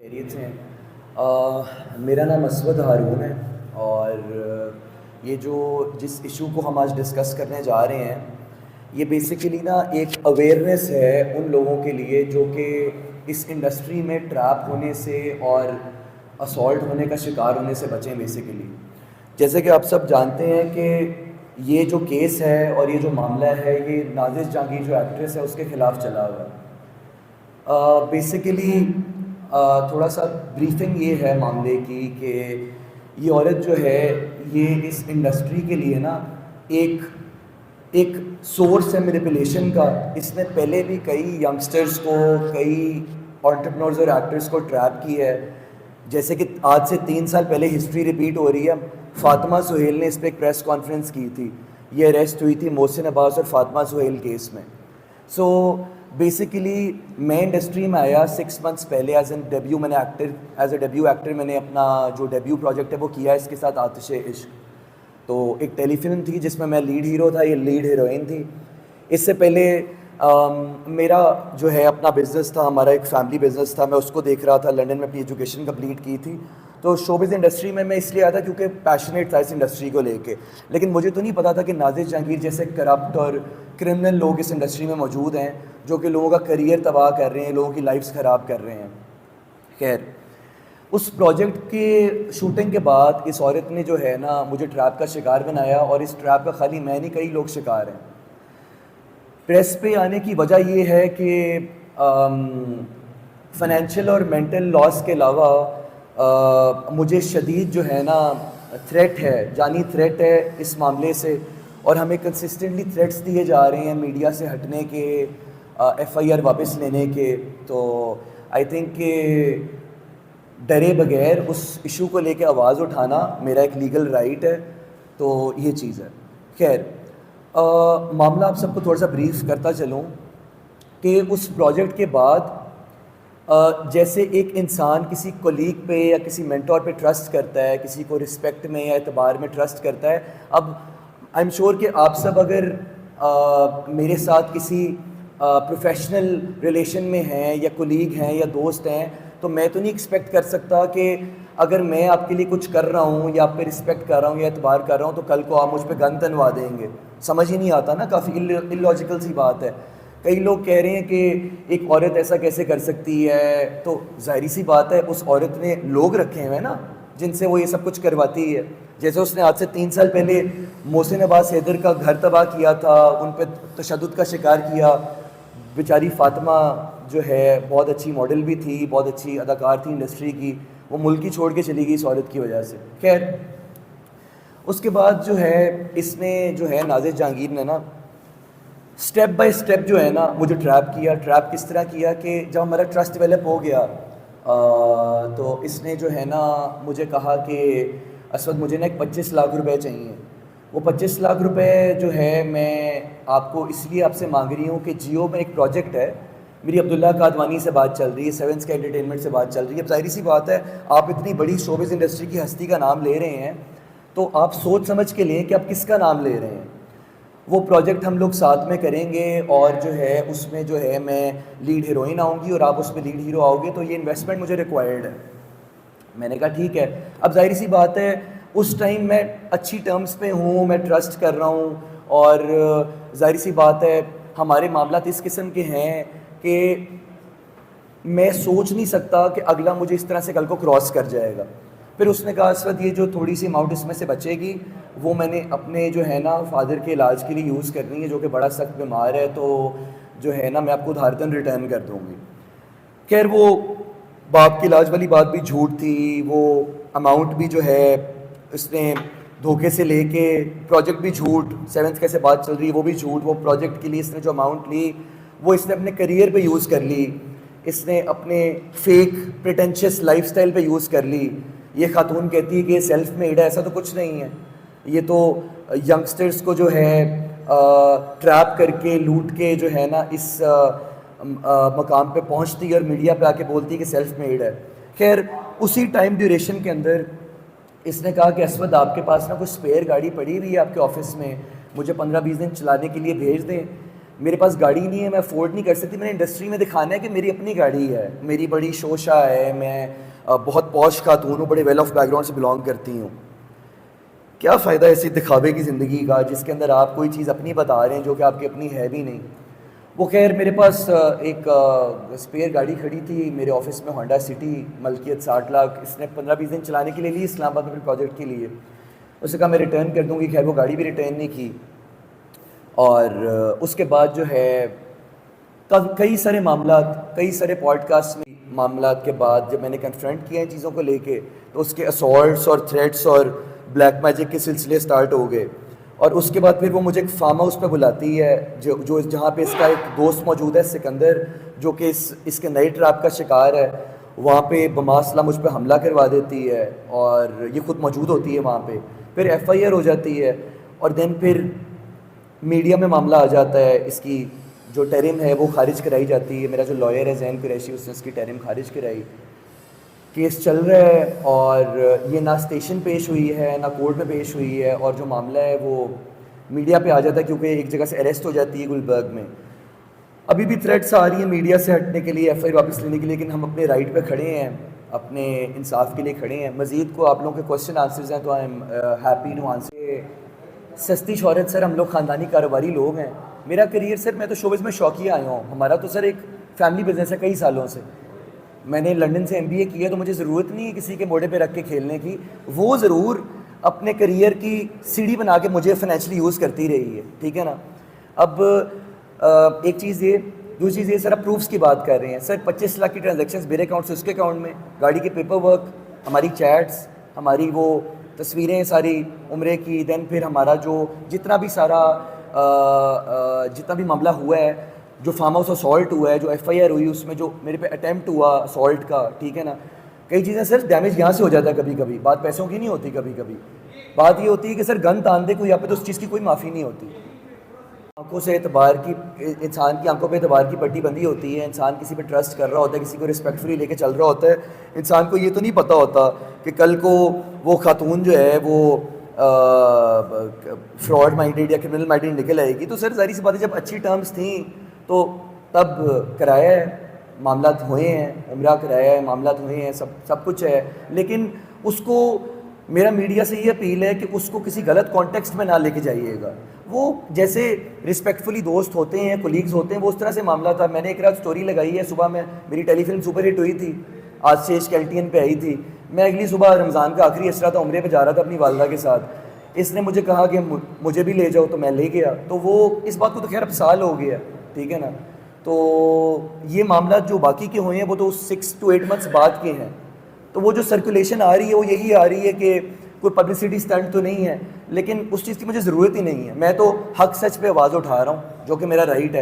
خیریت سے ہیں. میرا نام اسود ہارون ہے اور یہ جس ایشو کو ہم آج ڈسکس کرنے جا رہے ہیں یہ بیسیکلی ایک اویئرنیس ہے ان لوگوں کے لیے جو کہ اس انڈسٹری میں ٹریپ ہونے سے اور اسالٹ ہونے کا شکار ہونے سے بچیں. بیسیکلی جیسے کہ آپ سب جانتے ہیں کہ یہ جو کیس ہے اور یہ جو معاملہ ہے یہ نازش جہانگیر جو ایکٹریس ہے اس کے خلاف چلا ہوا ہے. بیسیکلی تھوڑا سا بریفنگ یہ ہے معاملے کی کہ یہ عورت جو ہے یہ اس انڈسٹری کے لیے ایک سورس ہے مینیپولیشن کا. اس نے پہلے بھی کئی ینگسٹرز کو کئی انٹرپرینورز اور ایکٹرز کو ٹریپ کی ہے. جیسے کہ آج سے 3 سال پہلے ہسٹری ریپیٹ ہو رہی ہے. فاطمہ سہیل نے اس پہ ایک پریس کانفرنس کی تھی. یہ اریسٹ ہوئی تھی محسن عباس اور فاطمہ سہیل کیس میں. سو بیسیکلی میں انڈسٹری میں آیا 6 months پہلے ایز اے ڈیبیو ایکٹر. میں نے اپنا جو ڈیبیو پروجیکٹ ہے وہ کیا ہے اس کے ساتھ آتش عشق. تو ایک ٹیلی فلم تھی جس میں میں لیڈ ہیرو تھا, یہ لیڈ ہیروئن تھی. اس سے پہلے میرا جو ہے اپنا بزنس تھا, ہمارا ایک فیملی بزنس تھا. میں اس کو دیکھ رہا تھا. لنڈن میں اپنی ایجوکیشن کمپلیٹ کی تھی. تو شوبز انڈسٹری میں اس لیے آیا تھا کیونکہ پیشنیٹ تھا اس انڈسٹری کو لے کے. لیکن مجھے تو نہیں پتا تھا کہ نازش جہانگیر جیسے کرپٹ اور کرمنل لوگ اس انڈسٹری میں موجود ہیں جو کہ لوگوں کا کریئر تباہ کر رہے ہیں, لوگوں کی لائفز خراب کر رہے ہیں. خیر, اس پروجیکٹ کی شوٹنگ کے بعد اس عورت نے جو ہے مجھے ٹریپ کا شکار بنایا. اور اس ٹریپ کا خالی میں نہیں, کئی لوگ شکار ہیں. پریس پہ آنے کی وجہ یہ ہے کہ فائنینشیل اور مینٹل لاس کے علاوہ مجھے شدید جو ہے تھریٹ ہے, جانی تھریٹ ہے اس معاملے سے. اور ہمیں کنسسٹنٹلی تھریٹس دیے جا رہے ہیں میڈیا سے ہٹنے کے, FIR واپس لینے کے. تو آئی تھنک کہ ڈرے بغیر اس ایشو کو لے کے آواز اٹھانا میرا ایک لیگل رائٹ ہے. تو یہ چیز ہے. خیر, معاملہ آپ سب کو تھوڑا سا بریف کرتا چلوں کہ اس پروجیکٹ کے بعد جیسے ایک انسان کسی کولیگ پہ یا کسی مینٹور پہ ٹرسٹ کرتا ہے, کسی کو رسپیکٹ میں یا اعتبار میں ٹرسٹ کرتا ہے. اب آئی ایم شیور کہ آپ سب اگر میرے ساتھ کسی پروفیشنل ریلیشن میں ہیں یا کولیگ ہیں یا دوست ہیں تو میں تو نہیں ایکسپیکٹ کر سکتا کہ اگر میں آپ کے لیے کچھ کر رہا ہوں یا آپ پہ رسپیکٹ کر رہا ہوں یا اعتبار کر رہا ہوں تو کل کو آپ مجھ پہ گن تنوا دیں گے. سمجھ ہی نہیں آتا نا, کافی اللاجیکل سی بات ہے. کئی لوگ کہہ رہے ہیں کہ ایک عورت ایسا کیسے کر سکتی ہے. تو ظاہری سی بات ہے اس عورت نے لوگ رکھے ہوئے نا جن سے وہ یہ سب کچھ کرواتی ہے. جیسے اس نے آج سے 3 سال پہلے محسن عباس حیدر کا گھر تباہ کیا تھا, ان پہ تشدد کا شکار کیا. بیچاری فاطمہ جو ہے بہت اچھی ماڈل بھی تھی, بہت اچھی اداکار تھی انڈسٹری کی, وہ ملک ہی چھوڑ کے چلی گئی اس عورت کی وجہ سے. خیر, اس کے بعد جو ہے اس نے جو ہے نازش جہانگیر نے اسٹیپ بائی اسٹیپ جو ہے مجھے ٹریپ کیا. ٹریپ کس طرح کیا کہ جب ہمارا ٹرسٹ ڈیولپ ہو گیا تو اس نے جو ہے مجھے کہا کہ اسود مجھے ایک 25 لاکھ روپے چاہیے. وہ 25 لاکھ روپے جو ہے میں آپ کو اس لیے آپ سے مانگ رہی ہوں کہ جیو میں ایک پروجیکٹ ہے, میری عبداللہ قادوانی سے بات چل رہی ہے, 7 Sky انٹرٹینمنٹ سے بات چل رہی ہے. اب ظاہری سی بات ہے آپ اتنی بڑی شوبز انڈسٹری کی ہستی کا نام لے رہے ہیں تو آپ سوچ سمجھ کے لیں کہ آپ کس کا نام لے رہے ہیں. وہ پروجیکٹ ہم لوگ ساتھ میں کریں گے اور جو ہے اس میں جو ہے میں لیڈ ہیروئن آؤں گی اور آپ اس میں لیڈ ہیرو آؤ گے, تو یہ انویسٹمنٹ مجھے ریکوائرڈ ہے. میں نے کہا ٹھیک ہے. اب ظاہری سی بات ہے اس ٹائم میں اچھی ٹرمز پہ ہوں, میں ٹرسٹ کر رہا ہوں اور ظاہری سی بات ہے ہمارے معاملات اس قسم کے ہیں کہ میں سوچ نہیں سکتا کہ اگلا مجھے اس طرح سے کل کو کراس کر جائے گا. پھر اس نے کہا اسود یہ جو تھوڑی سی اماؤنٹ اس میں سے بچے گی وہ میں نے اپنے جو ہے فادر کے علاج کے لیے یوز کرنی ہے جو کہ بڑا سخت بیمار ہے, تو جو ہے میں آپ کو ادھارتن ریٹرن کر دوں گی. خیر, وہ باپ کے علاج والی بات بھی جھوٹ تھی, وہ اماؤنٹ بھی جو ہے اس نے دھوکے سے لے کے, پروجیکٹ بھی جھوٹ, 7 Sky سے بات چل رہی ہے وہ بھی جھوٹ. وہ پروجیکٹ کے لیے اس نے جو اماؤنٹ لی وہ اس نے اپنے کریئر پہ یوز کر لی, اس نے اپنے فیک پریٹینشیس لائف سٹائل پہ یوز کر لی. یہ خاتون کہتی ہے کہ یہ سیلف میڈ ہے, ایسا تو کچھ نہیں ہے. یہ تو ینگسٹرز کو جو ہے ٹریپ کر کے لوٹ کے جو ہے اس مقام پہ پہنچتی ہے اور میڈیا پہ آ کے بولتی ہے کہ سیلف میڈ ہے. خیر, اسی ٹائم ڈیوریشن کے اندر اس نے کہا کہ اسود آپ کے پاس کچھ اسپیئر گاڑی پڑی ہوئی ہے آپ کے آفس میں, مجھے 15-20 دن چلانے کے لیے بھیج دیں. میرے پاس گاڑی نہیں ہے, میں افورڈ نہیں کر سکتی, میں نے انڈسٹری میں دکھانا ہے کہ میری اپنی گاڑی ہے, میری بڑی شوشہ ہے, میں بہت پوش خاتون ہوں, بڑے ویل آف بیک گراؤنڈ سے بلانگ کرتی ہوں. کیا فائدہ ایسی دکھاوے کی زندگی کا جس کے اندر آپ کوئی چیز اپنی بتا رہے ہیں جو کہ آپ کی اپنی ہے بھی نہیں. وہ خیر میرے پاس ایک اسپیئر گاڑی کھڑی تھی میرے آفس میں, ہونڈا سٹی, ملکیت 60 لاکھ. اس نے 15-20 دن چلانے کے لیے لی اسلام آباد میں پروجیکٹ کے لیے. اس نے کہا میں ریٹرن کر دوں گی, خیر وہ گاڑی بھی ریٹرن نہیں کی. اور اس کے بعد جو ہے کئی سارے معاملات, کئی سارے پوڈ کاسٹ میں معاملات کے بعد جب میں نے کنفرنٹ کیا ان چیزوں کو لے کے, تو اس کے اسالٹس اور تھریٹس اور بلیک میجک کے سلسلے سٹارٹ ہو گئے. اور اس کے بعد پھر وہ مجھے ایک فارم ہاؤس پہ بلاتی ہے جو جہاں پہ اس کا ایک دوست موجود ہے سکندر, جو کہ اس کے نئے ٹریپ کا شکار ہے. وہاں پہ بماسلہ مجھ پہ حملہ کروا دیتی ہے اور یہ خود موجود ہوتی ہے وہاں پہ. پھر FIR ہو جاتی ہے اور دین پھر میڈیا میں معاملہ آ جاتا ہے. اس کی جو ٹیرم ہے وہ خارج کرائی جاتی ہے. میرا جو لائر ہے زین قریشی, اس نے اس کی ٹیرم خارج کرائی. کیس چل رہا ہے اور یہ نہ اسٹیشن پیش ہوئی ہے نہ کورٹ میں پیش ہوئی ہے, اور جو معاملہ ہے وہ میڈیا پہ آ جاتا ہے کیونکہ ایک جگہ سے اریسٹ ہو جاتی ہے گلبرگ میں. ابھی بھی تھریٹس آ رہی ہیں میڈیا سے ہٹنے کے لیے, FIR واپس لینے کے لیے, لیکن ہم اپنے رائٹ پہ کھڑے ہیں, اپنے انصاف کے لیے کھڑے ہیں. مزید کو آپ لوگوں کے کوشچن آنسرز ہیں تو I am happy to answer. سستی شہرت سر, ہم لوگ خاندانی کاروباری لوگ ہیں. میرا کریئر سر, میں تو شوبز میں شوقیہ آیا ہوں. ہمارا تو سر ایک فیملی بزنس ہے کئی سالوں سے. میں نے لنڈن سے MBA کیا, تو مجھے ضرورت نہیں ہے کسی کے موڑے پہ رکھ کے کھیلنے کی. وہ ضرور اپنے کریئر کی سیڑھی بنا کے مجھے فائنینشلی یوز کرتی رہی ہے, ٹھیک ہے نا. اب ایک چیز یہ, دوسری چیز یہ, سر آپ پروفس کی بات کر رہے ہیں. سر 25 لاکھ کی ٹرانزیکشنز میرے اکاؤنٹ سے اس کے اکاؤنٹ میں, گاڑی کے پیپر ورک, ہماری چیٹس, ہماری وہ تصویریں ساری عمرے کی, دین پھر ہمارا جو جتنا بھی سارا جتنا بھی معاملہ ہوا ہے, جو فارم ہاؤس اسالٹ ہوا ہے, جو FIR ہوئی, اس میں جو میرے پہ اٹیمپٹ ہوا اسالٹ کا, ٹھیک ہے نا. کئی چیزیں سر ڈیمیج یہاں سے ہو جاتا ہے کبھی کبھی, بات پیسوں کی نہیں ہوتی. کبھی کبھی بات یہ ہوتی ہے کہ سر گن تان دے کوئی, یہاں پہ تو اس چیز کی کوئی معافی نہیں ہوتی. آنکھوں سے اعتبار کی, انسان کی آنکھوں پہ اعتبار کی پٹی بندی ہوتی ہے. انسان کسی پہ ٹرسٹ کر رہا ہوتا ہے, کسی کو رسپیکٹفلی لے کے چل رہا ہوتا ہے. انسان کو یہ تو نہیں پتہ ہوتا کہ کل کو وہ خاتون جو ہے وہ فراڈ مائنڈیڈ یا کرمنل مائنڈیڈ نکل آئے گی. تو سر ظاہر سی بات ہے جب اچھی ٹرمز تھیں تو تب کرایا ہے, معاملات ہوئے ہیں, عمرہ کرایا ہے, معاملات ہوئے ہیں, سب کچھ ہے. لیکن اس کو میرا میڈیا سے یہ اپیل ہے کہ اس کو کسی غلط کانٹیکسٹ میں نہ لے کے جائیے گا. وہ جیسے رسپیکٹفلی دوست ہوتے ہیں, کولیگز ہوتے ہیں, وہ اس طرح سے معاملہ تھا. میں نے ایک رات سٹوری لگائی ہے صبح میں, میری ٹیلی فلم سپر ہٹ ہوئی تھی, آج سے SKLTN پہ آئی تھی. میں اگلی صبح رمضان کا آخری اشرا تھا, عمرے پہ جا رہا تھا اپنی والدہ کے ساتھ. اس نے مجھے کہا کہ مجھے بھی لے جاؤ, تو میں لے گیا. تو وہ اس بات کو تو خیر اب سال ہو گیا, ٹھیک ہے نا. تو یہ معاملات جو باقی کے ہوئے ہیں وہ تو 6 to 8 months بعد کے ہیں. تو وہ جو سرکولیشن آ رہی ہے وہ یہی آ رہی ہے کہ کوئی پبلسٹی اسٹنٹ تو نہیں ہے, لیکن اس چیز کی مجھے ضرورت ہی نہیں ہے. میں تو حق سچ پہ آواز اٹھا رہا ہوں جو کہ میرا رائٹ ہے.